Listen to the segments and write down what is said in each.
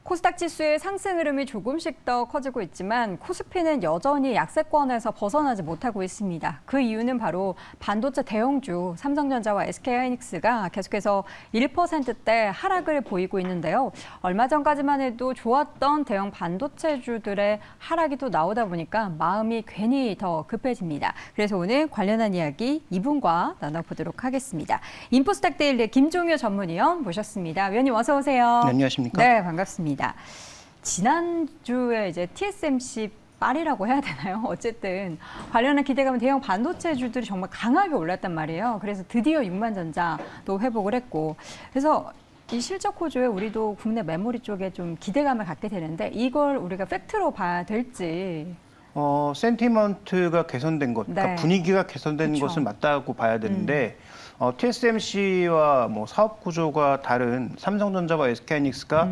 코스닥 지수의 상승 흐름이 조금씩 더 커지고 있지만 코스피는 여전히 약세권에서 벗어나지 못하고 있습니다. 그 이유는 바로 반도체 대형주 삼성전자와 SK하이닉스가 계속해서 1%대 하락을 보이고 있는데요. 얼마 전까지만 해도 좋았던 대형 반도체주들의 하락이 또 나오다 보니까 마음이 괜히 더 급해집니다. 그래서 오늘 관련한 이야기 이분과 나눠보도록 하겠습니다. 인포스닥 데일리 김종효 전문위원 모셨습니다. 위원님 어서 오세요. 네, 안녕하십니까? 네, 반갑습니다. 지난주에 이제 TSMC 빨이라고 해야 되나요? 어쨌든 관련한 기대감은 대형 반도체주들이 정말 강하게 올랐단 말이에요. 그래서 드디어 육만전자도 회복을 했고, 그래서 이 실적 호조에 우리도 국내 메모리 쪽에 좀 기대감을 갖게 되는데 이걸 우리가 팩트로 봐야 될지. 센티먼트가 개선된 것, 네. 그러니까 분위기가 개선된 그쵸. 것은 맞다고 봐야 되는데 TSMC와 뭐 사업 구조가 다른 삼성전자와 SK하이닉스가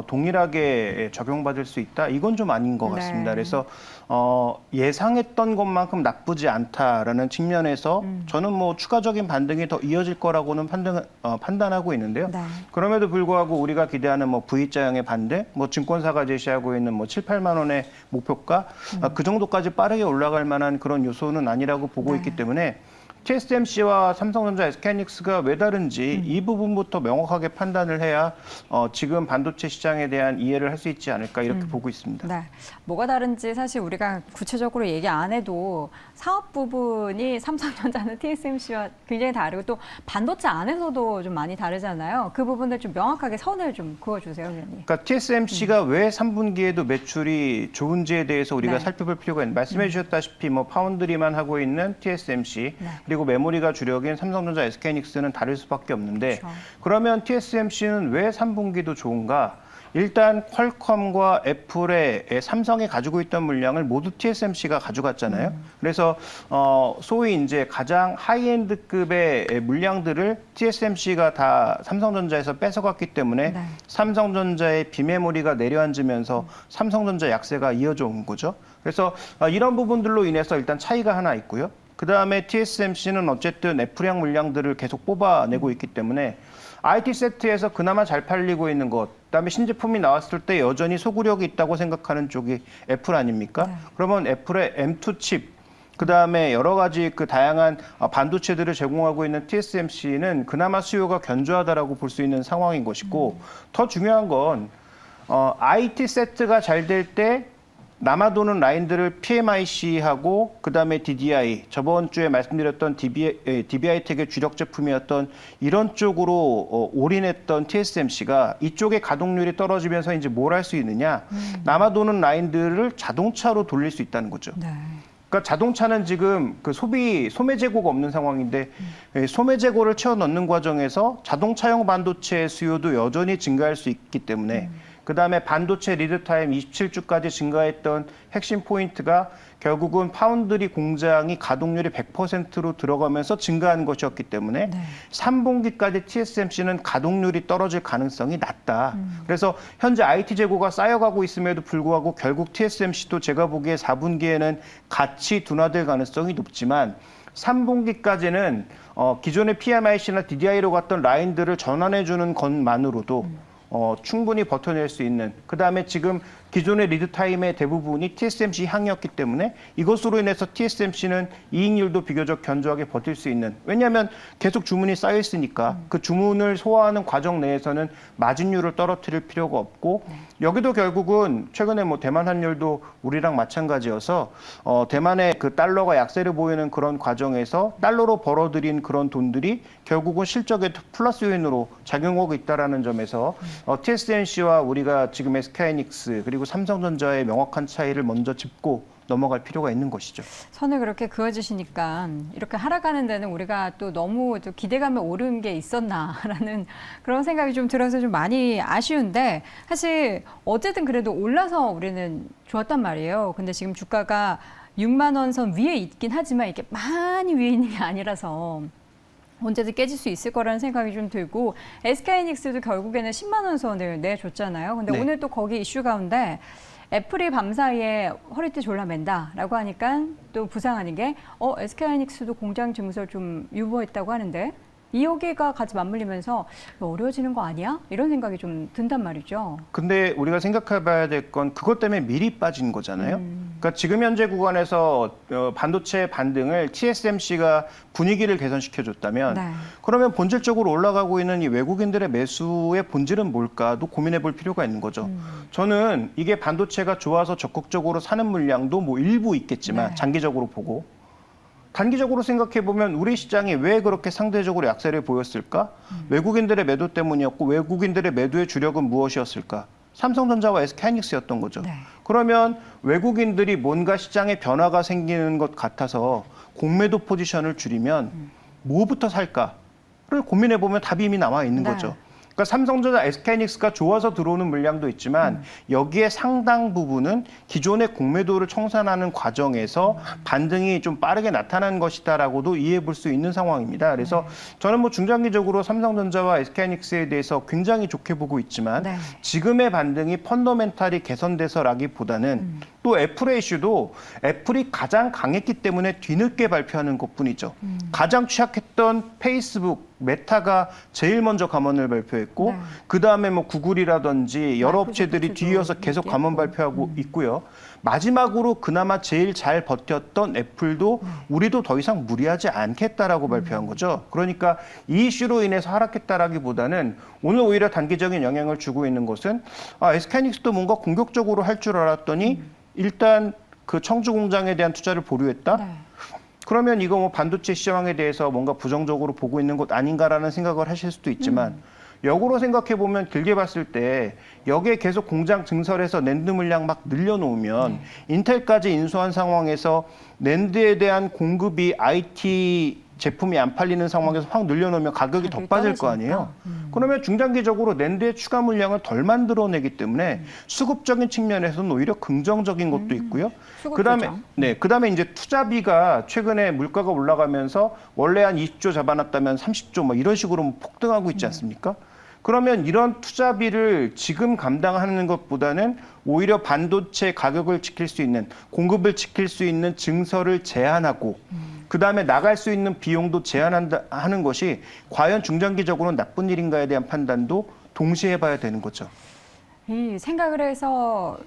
동일하게 적용받을 수 있다. 이건 좀 아닌 것 같습니다. 네. 그래서 예상했던 것만큼 나쁘지 않다라는 측면에서 저는 뭐 추가적인 반등이 더 이어질 거라고는 판단하고 있는데요. 네. 그럼에도 불구하고 우리가 기대하는 뭐 V자형의 반등, 뭐 증권사가 제시하고 있는 뭐 7, 8만 원의 목표가 그 정도까지 빠르게 올라갈 만한 그런 요소는 아니라고 보고 네. 있기 때문에 TSMC와 삼성전자, SK하이닉스가 왜 다른지 이 부분부터 명확하게 판단을 해야 지금 반도체 시장에 대한 이해를 할 수 있지 않을까 이렇게 보고 있습니다. 네, 뭐가 다른지 사실 우리가 구체적으로 얘기 안 해도 사업 부분이 삼성전자는 TSMC와 굉장히 다르고 또 반도체 안에서도 좀 많이 다르잖아요. 그 부분들 좀 명확하게 선을 좀 그어주세요, 위원님. 그러니까 TSMC가 왜 3분기에도 매출이 좋은지에 대해서 우리가 네. 살펴볼 필요가 있는데 말씀해 주셨다시피 뭐 파운드리만 하고 있는 TSMC 네. 그리고 메모리가 주력인 삼성전자, SK하이닉스는 다를 수밖에 없는데 그렇죠. 그러면 TSMC는 왜 3분기도 좋은가? 일단 퀄컴과 애플의 삼성이 가지고 있던 물량을 모두 TSMC가 가져갔잖아요. 그래서 소위 이제 가장 하이엔드급의 물량들을 TSMC가 다 삼성전자에서 뺏어갔기 때문에 네. 삼성전자의 비메모리가 내려앉으면서 삼성전자 약세가 이어져 온 거죠. 그래서 이런 부분들로 인해서 일단 차이가 하나 있고요. 그다음에 TSMC는 어쨌든 애플향 물량들을 계속 뽑아내고 있기 때문에 IT 세트에서 그나마 잘 팔리고 있는 것, 그다음에 신제품이 나왔을 때 여전히 소구력이 있다고 생각하는 쪽이 애플 아닙니까? 네. 그러면 애플의 M2 칩, 그다음에 여러 가지 그 다양한 반도체들을 제공하고 있는 TSMC는 그나마 수요가 견조하다라고 볼 수 있는 상황인 것이고 더 중요한 건 IT 세트가 잘 될 때 남아도는 라인들을 PMIC하고 그다음에 DDI, 저번 주에 말씀드렸던 DBI텍의 주력 제품이었던 이런 쪽으로 올인했던 TSMC가 이쪽의 가동률이 떨어지면서 이제 뭘 할 수 있느냐? 남아도는 라인들을 자동차로 돌릴 수 있다는 거죠. 네. 그러니까 자동차는 지금 그 소매 재고가 없는 상황인데 소매 재고를 채워 넣는 과정에서 자동차용 반도체 수요도 여전히 증가할 수 있기 때문에 그다음에 반도체 리드 타임 27주까지 증가했던 핵심 포인트가 결국은 파운드리 공장이 가동률이 100%로 들어가면서 증가한 것이었기 때문에 네. 3분기까지 TSMC는 가동률이 떨어질 가능성이 낮다. 그래서 현재 IT 재고가 쌓여가고 있음에도 불구하고 결국 TSMC도 제가 보기에 4분기에는 같이 둔화될 가능성이 높지만 3분기까지는 기존의 PMIC나 DDI로 갔던 라인들을 전환해주는 것만으로도 충분히 버텨낼 수 있는 그다음에 지금 기존의 리드 타임의 대부분이 TSMC 향이었기 때문에 이것으로 인해서 TSMC는 이익률도 비교적 견조하게 버틸 수 있는 왜냐하면 계속 주문이 쌓여 있으니까 그 주문을 소화하는 과정 내에서는 마진율을 떨어뜨릴 필요가 없고 여기도 결국은 최근에 뭐 대만 환율도 우리랑 마찬가지여서 대만의 그 달러가 약세를 보이는 그런 과정에서 달러로 벌어들인 그런 돈들이 결국은 실적에 플러스 요인으로 작용하고 있다라는 점에서 TSMC와 우리가 지금 SK하이닉스 그리고 삼성전자의 명확한 차이를 먼저 짚고 넘어갈 필요가 있는 것이죠. 선을 그렇게 그어주시니까 이렇게 하락하는 데는 우리가 또 너무 또 기대감에 오른 게 있었나라는 그런 생각이 좀 들어서 좀 많이 아쉬운데 사실 어쨌든 그래도 올라서 우리는 좋았단 말이에요. 근데 지금 주가가 6만 원 선 위에 있긴 하지만 이게 많이 위에 있는 게 아니라서 언제든 깨질 수 있을 거라는 생각이 좀 들고 SK하이닉스도 결국에는 10만 원 선을 내줬잖아요. 근데 네. 오늘 또 거기 이슈 가운데 애플이 밤사이에 허리띠 졸라맨다라고 하니까 또 부상하는 게 SK하이닉스도 공장 증설 좀 유보했다고 하는데 이 여기가 같이 맞물리면서 어려워지는 거 아니야? 이런 생각이 좀 든단 말이죠. 근데 우리가 생각해 봐야 될 건 그것 때문에 미리 빠진 거잖아요. 그러니까 지금 현재 구간에서 반도체 반등을 TSMC가 분위기를 개선시켜 줬다면 네. 그러면 본질적으로 올라가고 있는 이 외국인들의 매수의 본질은 뭘까도 고민해 볼 필요가 있는 거죠. 저는 이게 반도체가 좋아서 적극적으로 사는 물량도 뭐 일부 있겠지만 네. 장기적으로 보고 단기적으로 생각해 보면 우리 시장이 왜 그렇게 상대적으로 약세를 보였을까? 외국인들의 매도 때문이었고 외국인들의 매도의 주력은 무엇이었을까? 삼성전자와 SK하이닉스였던 거죠. 네. 그러면 외국인들이 뭔가 시장에 변화가 생기는 것 같아서 공매도 포지션을 줄이면 뭐부터 살까를 고민해 보면 답이 이미 나와 있는 네. 거죠. 그러니까 삼성전자, SK하이닉스가 좋아서 들어오는 물량도 있지만 여기에 상당 부분은 기존의 공매도를 청산하는 과정에서 반등이 좀 빠르게 나타난 것이다라고도 이해해 볼 수 있는 상황입니다. 그래서 저는 뭐 중장기적으로 삼성전자와 SK하이닉스에 대해서 굉장히 좋게 보고 있지만 네. 지금의 반등이 펀더멘탈이 개선돼서라기보다는 또 애플의 이슈도 애플이 가장 강했기 때문에 뒤늦게 발표하는 것뿐이죠. 가장 취약했던 페이스북, 메타가 제일 먼저 감원을 발표했고 네. 그다음에 뭐 구글이라든지 여러 업체들이 마이크로소프트도 뒤이어서 계속 감원 발표하고 있고요. 마지막으로 그나마 제일 잘 버텼던 애플도 우리도 더 이상 무리하지 않겠다라고 발표한 거죠. 그러니까 이 이슈로 인해서 하락했다라기보다는 오늘 오히려 단기적인 영향을 주고 있는 것은 SK하이닉스도 뭔가 공격적으로 할 줄 알았더니 일단 그 청주 공장에 대한 투자를 보류했다. 네. 그러면 이거 뭐 반도체 시장에 대해서 뭔가 부정적으로 보고 있는 것 아닌가라는 생각을 하실 수도 있지만 역으로 생각해 보면 길게 봤을 때 여기에 계속 공장 증설해서 낸드 물량 막 늘려놓으면 인텔까지 인수한 상황에서 낸드에 대한 공급이 IT 제품이 안 팔리는 상황에서 확 늘려놓으면 가격이 더 빠질 거 아니에요. 그러면 중장기적으로 낸드의 추가 물량을 덜 만들어내기 때문에 수급적인 측면에서는 오히려 긍정적인 것도 있고요. 그다음에 그다음에 이제 투자비가 최근에 물가가 올라가면서 원래 한 20조 잡아놨다면 30조 뭐 이런 식으로 폭등하고 있지 않습니까? 그러면 이런 투자비를 지금 감당하는 것보다는 오히려 반도체 가격을 지킬 수 있는, 공급을 지킬 수 있는 증설을 제한하고 그다음에 나갈 수 있는 비용도 제한하는 것이 과연 중장기적으로는 나쁜 일인가에 대한 판단도 동시에 해봐야 되는 거죠. 이 생각을 해서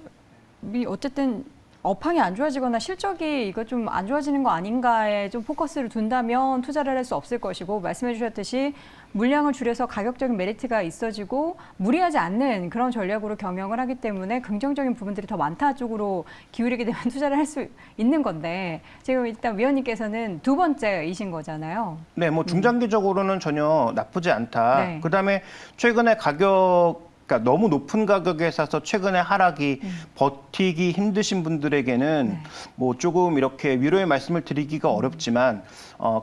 어쨌든 업황이 안 좋아지거나 실적이 이거 좀 안 좋아지는 거 아닌가에 좀 포커스를 둔다면 투자를 할 수 없을 것이고 말씀해 주셨듯이 물량을 줄여서 가격적인 메리트가 있어지고 무리하지 않는 그런 전략으로 경영을 하기 때문에 긍정적인 부분들이 더 많다 쪽으로 기울이게 되면 투자를 할 수 있는 건데 지금 일단 위원님께서는 두 번째이신 거잖아요. 네, 뭐 중장기적으로는 전혀 나쁘지 않다. 네. 그다음에 최근에 그러니까 너무 높은 가격에 사서 최근에 하락이 버티기 힘드신 분들에게는 뭐 조금 이렇게 위로의 말씀을 드리기가 어렵지만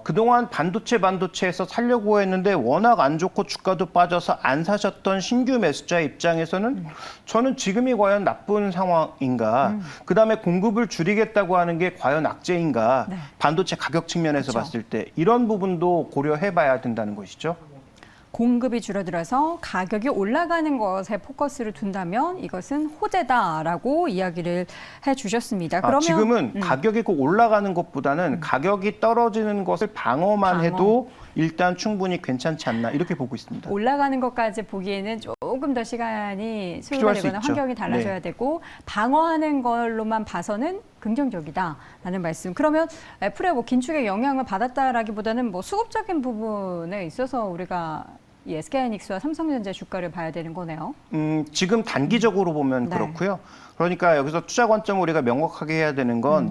그동안 반도체에서 살려고 했는데 워낙 안 좋고 주가도 빠져서 안 사셨던 신규 매수자 입장에서는 저는 지금이 과연 나쁜 상황인가 그다음에 공급을 줄이겠다고 하는 게 과연 악재인가 네. 반도체 가격 측면에서 그렇죠. 봤을 때 이런 부분도 고려해 봐야 된다는 것이죠. 공급이 줄어들어서 가격이 올라가는 것에 포커스를 둔다면 이것은 호재다라고 이야기를 해주셨습니다. 그러면 지금은 가격이 꼭 올라가는 것보다는 가격이 떨어지는 것을 방어만 해도 일단 충분히 괜찮지 않나 이렇게 보고 있습니다. 올라가는 것까지 보기에는 조금 더 시간이 소요가 필요할 수 되거나 있죠. 환경이 달라져야 되고 방어하는 걸로만 봐서는 긍정적이다라는 말씀. 그러면 애플의 뭐 긴축에 영향을 받았다라기보다는 뭐 수급적인 부분에 있어서 우리가 이 SK하이닉스와 삼성전자 주가를 봐야 되는 거네요. 지금 단기적으로 보면 네. 그렇고요. 그러니까 여기서 투자 관점을 우리가 명확하게 해야 되는 건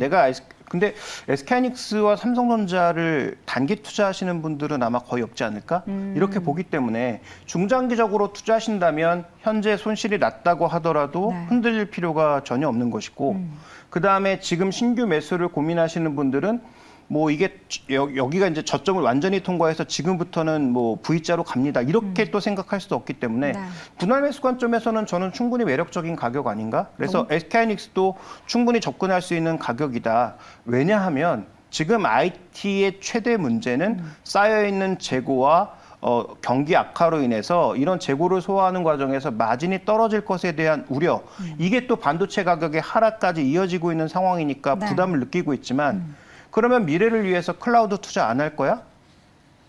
근데 SK하이닉스와 삼성전자를 단기 투자하시는 분들은 아마 거의 없지 않을까? 이렇게 보기 때문에 중장기적으로 투자하신다면 현재 손실이 났다고 하더라도 네. 흔들릴 필요가 전혀 없는 것이고 그다음에 지금 신규 매수를 고민하시는 분들은 뭐 이게 여기가 이제 저점을 완전히 통과해서 지금부터는 뭐 V자로 갑니다. 이렇게 또 생각할 수도 없기 때문에 네. 분할 매수 관점에서는 저는 충분히 매력적인 가격 아닌가? 그래서 SK하이닉스도 충분히 접근할 수 있는 가격이다. 왜냐하면 지금 IT의 최대 문제는 쌓여있는 재고와 경기 악화로 인해서 이런 재고를 소화하는 과정에서 마진이 떨어질 것에 대한 우려. 이게 또 반도체 가격의 하락까지 이어지고 있는 상황이니까 네. 부담을 느끼고 있지만 그러면 미래를 위해서 클라우드 투자 안 할 거야?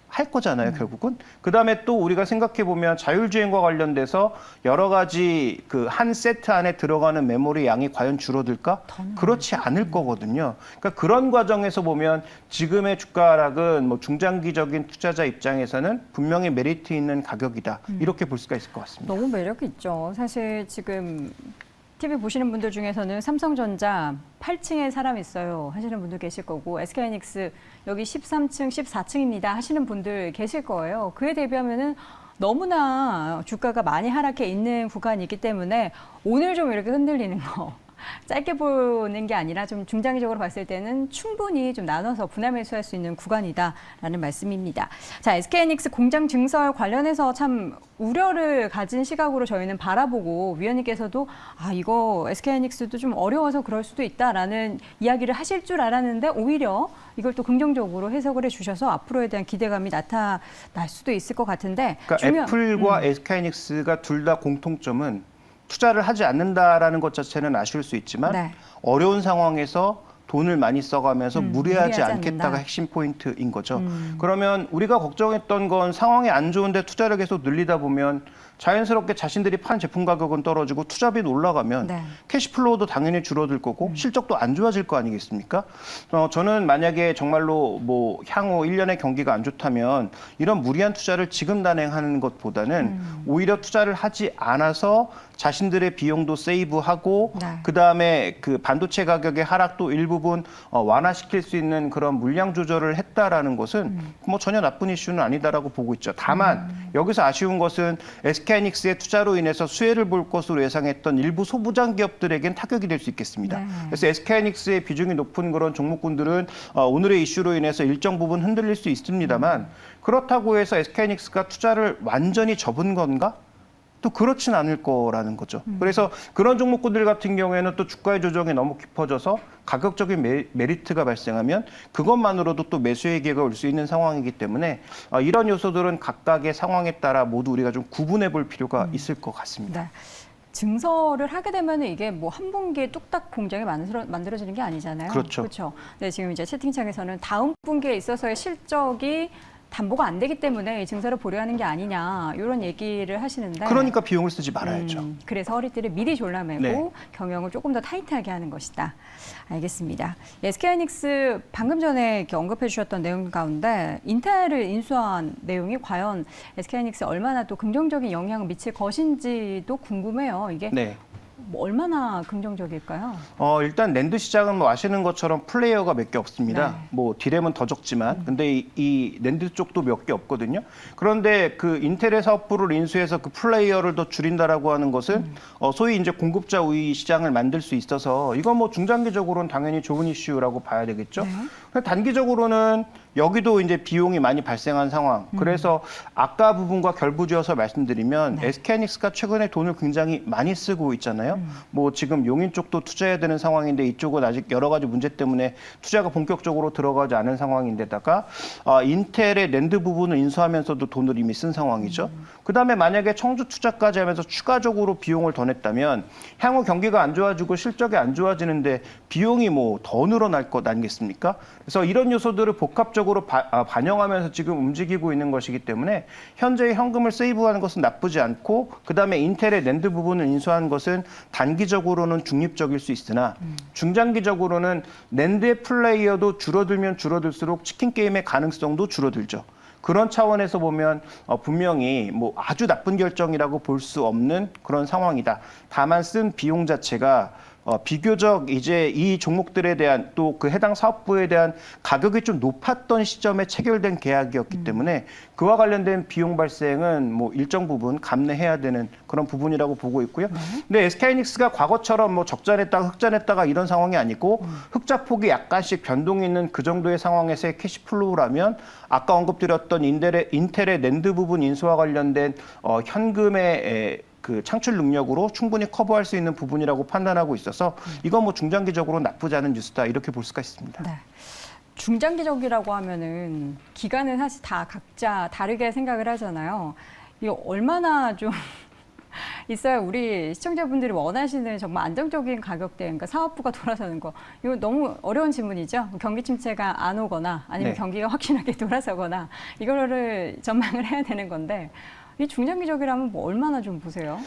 할 거잖아요, 결국은. 그다음에 또 우리가 생각해 보면 자율주행과 관련돼서 여러 가지 그 한 세트 안에 들어가는 메모리 양이 과연 줄어들까? 그렇지 않을 거거든요. 그러니까 그런 과정에서 보면 지금의 주가 하락은 뭐 중장기적인 투자자 입장에서는 분명히 메리트 있는 가격이다. 이렇게 볼 수가 있을 것 같습니다. 너무 매력 있죠. 사실 지금 TV 보시는 분들 중에서는 삼성전자 8층에 사람 있어요 하시는 분들 계실 거고, SK하이닉스 여기 13층, 14층입니다 하시는 분들 계실 거예요. 그에 대비하면은 너무나 주가가 많이 하락해 있는 구간이기 때문에 오늘 좀 이렇게 흔들리는 거 짧게 보는 게 아니라 좀 중장기적으로 봤을 때는 충분히 좀 나눠서 분할 매수할 수 있는 구간이다라는 말씀입니다. 자, SK하이닉스 공장 증설 관련해서 참 우려를 가진 시각으로 저희는 바라보고, 위원님께서도 이거 SK하이닉스도 좀 어려워서 그럴 수도 있다라는 이야기를 하실 줄 알았는데 오히려 이걸 또 긍정적으로 해석을 해주셔서 앞으로에 대한 기대감이 나타날 수도 있을 것 같은데. 그러니까 애플과 SK하이닉스가 둘 다 공통점은 투자를 하지 않는다라는 것 자체는 아쉬울 수 있지만 네. 어려운 상황에서 돈을 많이 써가면서 무리하지 않겠다가 않는다. 핵심 포인트인 거죠. 그러면 우리가 걱정했던 건 상황이 안 좋은데 투자를 계속 늘리다 보면 자연스럽게 자신들이 판 제품 가격은 떨어지고 투자비는 올라가면 네. 캐시플로우도 당연히 줄어들 거고 실적도 안 좋아질 거 아니겠습니까? 저는 만약에 정말로 뭐 향후 1년의 경기가 안 좋다면 이런 무리한 투자를 지금 단행하는 것보다는 오히려 투자를 하지 않아서 자신들의 비용도 세이브하고 네. 그다음에 그 반도체 가격의 하락도 일부분 완화시킬 수 있는 그런 물량 조절을 했다라는 것은 뭐 전혀 나쁜 이슈는 아니다라고 보고 있죠. 다만 여기서 아쉬운 것은 SK하이닉스의 투자로 인해서 수혜를 볼 것으로 예상했던 일부 소부장 기업들에겐 타격이 될 수 있겠습니다. 네. 그래서 SK하이닉스의 비중이 높은 그런 종목군들은 오늘의 이슈로 인해서 일정 부분 흔들릴 수 있습니다만 그렇다고 해서 SK하이닉스가 투자를 완전히 접은 건가? 또 그렇진 않을 거라는 거죠. 그래서 그런 종목군들 같은 경우에는 또 주가의 조정이 너무 깊어져서 가격적인 메리트가 발생하면 그것만으로도 또 매수의 기회가 올 수 있는 상황이기 때문에 이런 요소들은 각각의 상황에 따라 모두 우리가 좀 구분해 볼 필요가 있을 것 같습니다. 네. 증설을 하게 되면 이게 뭐 한 분기에 뚝딱 공장이 만들어지는 게 아니잖아요. 그렇죠. 그렇죠. 네, 지금 이제 채팅창에서는 다음 분기에 있어서의 실적이 담보가 안 되기 때문에 이 증설을 보류하는 게 아니냐 이런 얘기를 하시는데, 그러니까 비용을 쓰지 말아야죠. 그래서 허리띠를 미리 졸라매고 네. 경영을 조금 더 타이트하게 하는 것이다. 알겠습니다. SK하이닉스 방금 전에 이렇게 언급해 주셨던 내용 가운데 인텔을 인수한 내용이 과연 SK하이닉스에 얼마나 또 긍정적인 영향을 미칠 것인지도 궁금해요. 이게 네. 뭐 얼마나 긍정적일까요? 일단 낸드 시장은 뭐 아시는 것처럼 플레이어가 몇 개 없습니다. 네. 뭐 디램은 더 적지만, 근데 이 낸드 쪽도 몇 개 없거든요. 그런데 그 인텔의 사업부를 인수해서 그 플레이어를 더 줄인다라고 하는 것은 소위 이제 공급자 우위 시장을 만들 수 있어서 이건 뭐 중장기적으로는 당연히 좋은 이슈라고 봐야 되겠죠. 네. 단기적으로는 여기도 이제 비용이 많이 발생한 상황. 그래서 아까 부분과 결부지어서 말씀드리면 네. SK하이닉스가 최근에 돈을 굉장히 많이 쓰고 있잖아요. 뭐 지금 용인 쪽도 투자해야 되는 상황인데 이쪽은 아직 여러 가지 문제 때문에 투자가 본격적으로 들어가지 않은 상황인데다가 인텔의 낸드 부분을 인수하면서도 돈을 이미 쓴 상황이죠. 그다음에 만약에 청주 투자까지 하면서 추가적으로 비용을 더 냈다면 향후 경기가 안 좋아지고 실적이 안 좋아지는데 비용이 뭐 더 늘어날 것 아니겠습니까? 그래서 이런 요소들을 복합적으로 반영하면서 지금 움직이고 있는 것이기 때문에 현재의 현금을 세이브하는 것은 나쁘지 않고 그다음에 인텔의 낸드 부분을 인수하는 것은 단기적으로는 중립적일 수 있으나 중장기적으로는 낸드의 플레이어도 줄어들면 줄어들수록 치킨 게임의 가능성도 줄어들죠. 그런 차원에서 보면 분명히 뭐 아주 나쁜 결정이라고 볼 수 없는 그런 상황이다. 다만 쓴 비용 자체가 비교적 이제 이 종목들에 대한 또 그 해당 사업부에 대한 가격이 좀 높았던 시점에 체결된 계약이었기 때문에 그와 관련된 비용 발생은 뭐 일정 부분 감내해야 되는 그런 부분이라고 보고 있고요. 근데 SK하이닉스가 과거처럼 뭐 적자냈다가 흑자냈다가 이런 상황이 아니고 흑자 폭이 약간씩 변동이 있는 그 정도의 상황에서의 캐시플로우라면 아까 언급드렸던 인텔의 낸드 부분 인수와 관련된 현금의 그 창출 능력으로 충분히 커버할 수 있는 부분이라고 판단하고 있어서 이건 뭐 중장기적으로 나쁘지 않은 뉴스다 이렇게 볼 수가 있습니다. 네. 중장기적이라고 하면은 기간은 사실 다 각자 다르게 생각을 하잖아요. 이거 얼마나 좀 있어야 우리 시청자분들이 원하시는 정말 안정적인 가격대, 그러니까 사업부가 돌아서는 거. 이거 너무 어려운 질문이죠. 경기 침체가 안 오거나 아니면 네. 경기가 확실하게 돌아서거나 이거를 전망을 해야 되는 건데 이 중장기적이라면 뭐 얼마나 좀 보세요?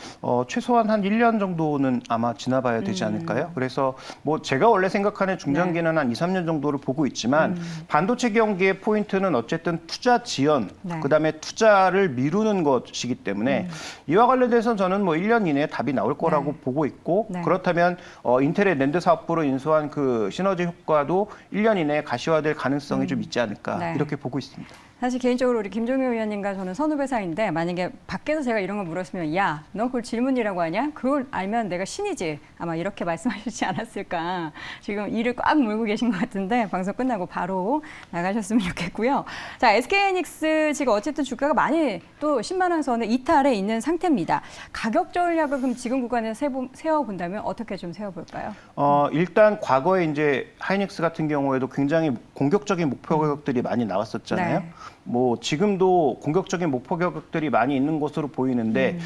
최소한 한 1년 정도는 아마 지나봐야 되지 않을까요? 그래서 뭐 제가 원래 생각하는 중장기는 한 2, 3년 정도를 보고 있지만 반도체 경기의 포인트는 어쨌든 투자 지연, 네. 그다음에 투자를 미루는 것이기 때문에 이와 관련돼서 저는 뭐 1년 이내에 답이 나올 거라고 네. 보고 있고 네. 그렇다면 인텔의 낸드 사업부로 인수한 그 시너지 효과도 1년 이내에 가시화될 가능성이 좀 있지 않을까 네. 이렇게 보고 있습니다. 사실 개인적으로 우리 김종효 의원님과 저는 선후배 사이인데 만약에 밖에서 제가 이런 거 물었으면 야, 너 그걸 질문이라고 하냐? 그걸 알면 내가 신이지. 아마 이렇게 말씀하시지 않았을까. 지금 이를 꽉 물고 계신 것 같은데 방송 끝나고 바로 나가셨으면 좋겠고요. 자, SK하이닉스 지금 어쨌든 주가가 많이 또 10만 원 선에 이탈해 있는 상태입니다. 가격 전략을 그럼 지금 구간에 세워본다면 어떻게 좀 세워볼까요? 일단 과거에 이제 하이닉스 같은 경우에도 굉장히 공격적인 목표 가격들이 많이 나왔었잖아요. 네. 뭐 지금도 공격적인 목표 가격들이 많이 있는 것으로 보이는데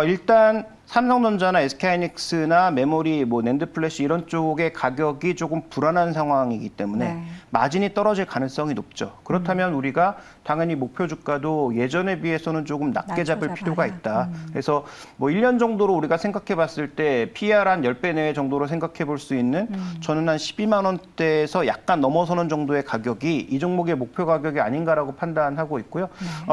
일단 삼성전자나 SK하이닉스나 메모리, 뭐 낸드 플래시 이런 쪽의 가격이 조금 불안한 상황이기 때문에 네. 마진이 떨어질 가능성이 높죠. 그렇다면 우리가 당연히 목표 주가도 예전에 비해서는 조금 낮게 잡을 낮춰 필요가 잡아야. 있다. 그래서 뭐 1년 정도로 우리가 생각해 봤을 때 PER 한 10배 내외 정도로 생각해 볼 수 있는 저는 한 12만 원대에서 약간 넘어서는 정도의 가격이 이 종목의 목표 가격이 아닌가라고 판단하고 있고요.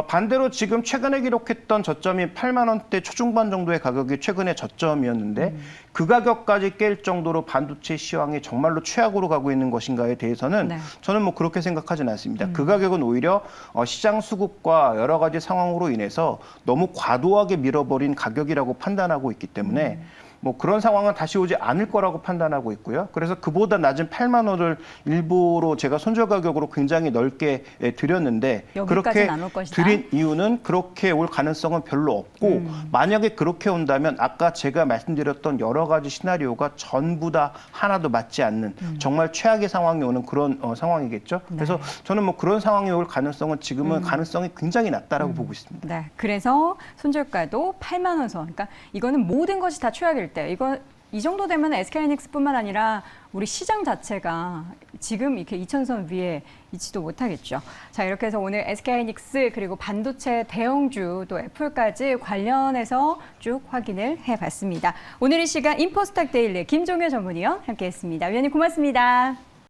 반대로 지금 최근에 기록했던 저점이 8만 원대 초중반 정도의 가격이 최근에 저점이었는데 그 가격까지 깰 정도로 반도체 시황이 정말로 최악으로 가고 있는 것인가에 대해서는 네. 저는 뭐 그렇게 생각하지는 않습니다. 그 가격은 오히려 시장 수급과 여러 가지 상황으로 인해서 너무 과도하게 밀어버린 가격이라고 판단하고 있기 때문에 뭐 그런 상황은 다시 오지 않을 거라고 판단하고 있고요. 그래서 그보다 낮은 8만 원을 일부러 제가 손절 가격으로 굉장히 넓게 드렸는데 그렇게 여기까지는 안 올 것이다. 드린 이유는 그렇게 올 가능성은 별로 없고 만약에 그렇게 온다면 아까 제가 말씀드렸던 여러 가지 시나리오가 전부 다 하나도 맞지 않는 정말 최악의 상황이 오는 그런 상황이겠죠. 그래서 저는 뭐 그런 상황이 올 가능성은 지금은 가능성이 굉장히 낮다라고 보고 있습니다. 네, 그래서 손절가도 8만 원 선. 그러니까 이거는 모든 것이 다 최악일 때. 이 정도 되면 SK하이닉스뿐만 아니라 우리 시장 자체가 지금 이렇게 2,000선 위에 있지도 못하겠죠. 자, 이렇게 해서 오늘 SK하이닉스 그리고 반도체 대형주 또 애플까지 관련해서 쭉 확인을 해봤습니다. 오늘 이 시간 인포스탁 데일리 김종효 전문위원 함께했습니다. 위원님 고맙습니다.